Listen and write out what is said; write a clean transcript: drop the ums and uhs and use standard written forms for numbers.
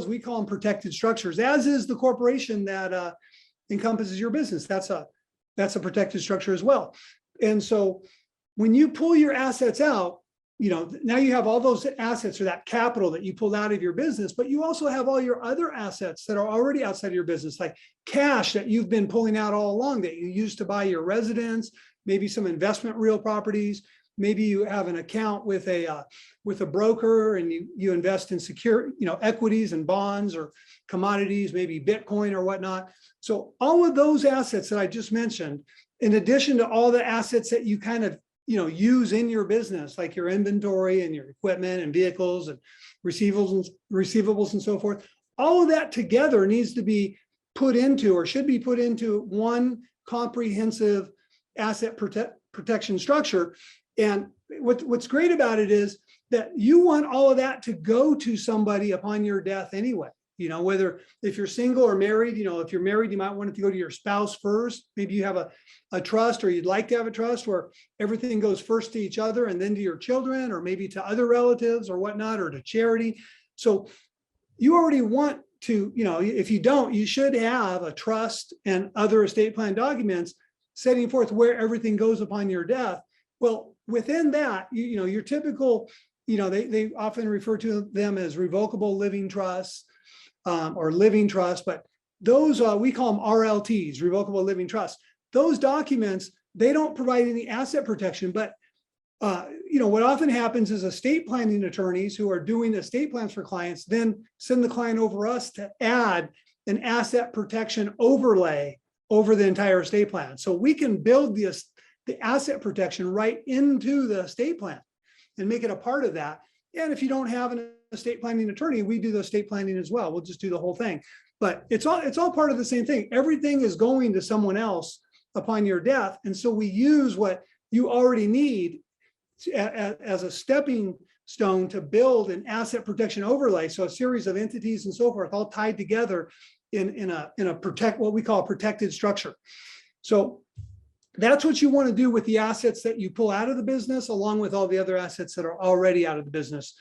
we call them protected structures, as is the corporation that encompasses your business. That's a protected structure as well. And so when you pull your assets out, now you have all those assets or that capital that you pulled out of your business, but you also have all your other assets that are already outside of your business, like cash that you've been pulling out all along that you used to buy your residence, maybe some investment real properties. Maybe you have an account with a broker and you invest in secure, equities and bonds or commodities, maybe Bitcoin or whatnot. So all of those assets that I just mentioned, in addition to all the assets that you kind of use in your business, like your inventory and your equipment and vehicles and receivables and so forth, all of that together needs to be put into, or should be put into, one comprehensive asset protection structure. And what's great about it is that you want all of that to go to somebody upon your death anyway. Whether if you're single or married, if you're married, you might want it to go to your spouse first. Maybe you have a trust, or you'd like to have a trust where everything goes first to each other and then to your children, or maybe to other relatives or whatnot, or to charity. So you already want to, if you don't, you should have a trust and other estate plan documents setting forth where everything goes upon your death. Well, within that, your typical, they often refer to them as revocable living trusts. Or living trust, but those we call them RLTs, revocable living trusts. Those documents, they don't provide any asset protection, but what often happens is estate planning attorneys who are doing estate plans for clients then send the client over us to add an asset protection overlay over the entire estate plan. So we can build the asset protection right into the estate plan and make it a part of that. And if you don't have an estate planning attorney, we do the estate planning as well. We'll just do the whole thing. But it's all part of the same thing. Everything is going to someone else upon your death. And so we use what you already need as a stepping stone to build an asset protection overlay. So a series of entities and so forth, all tied together in what we call a protected structure. So that's what you want to do with the assets that you pull out of the business, along with all the other assets that are already out of the business.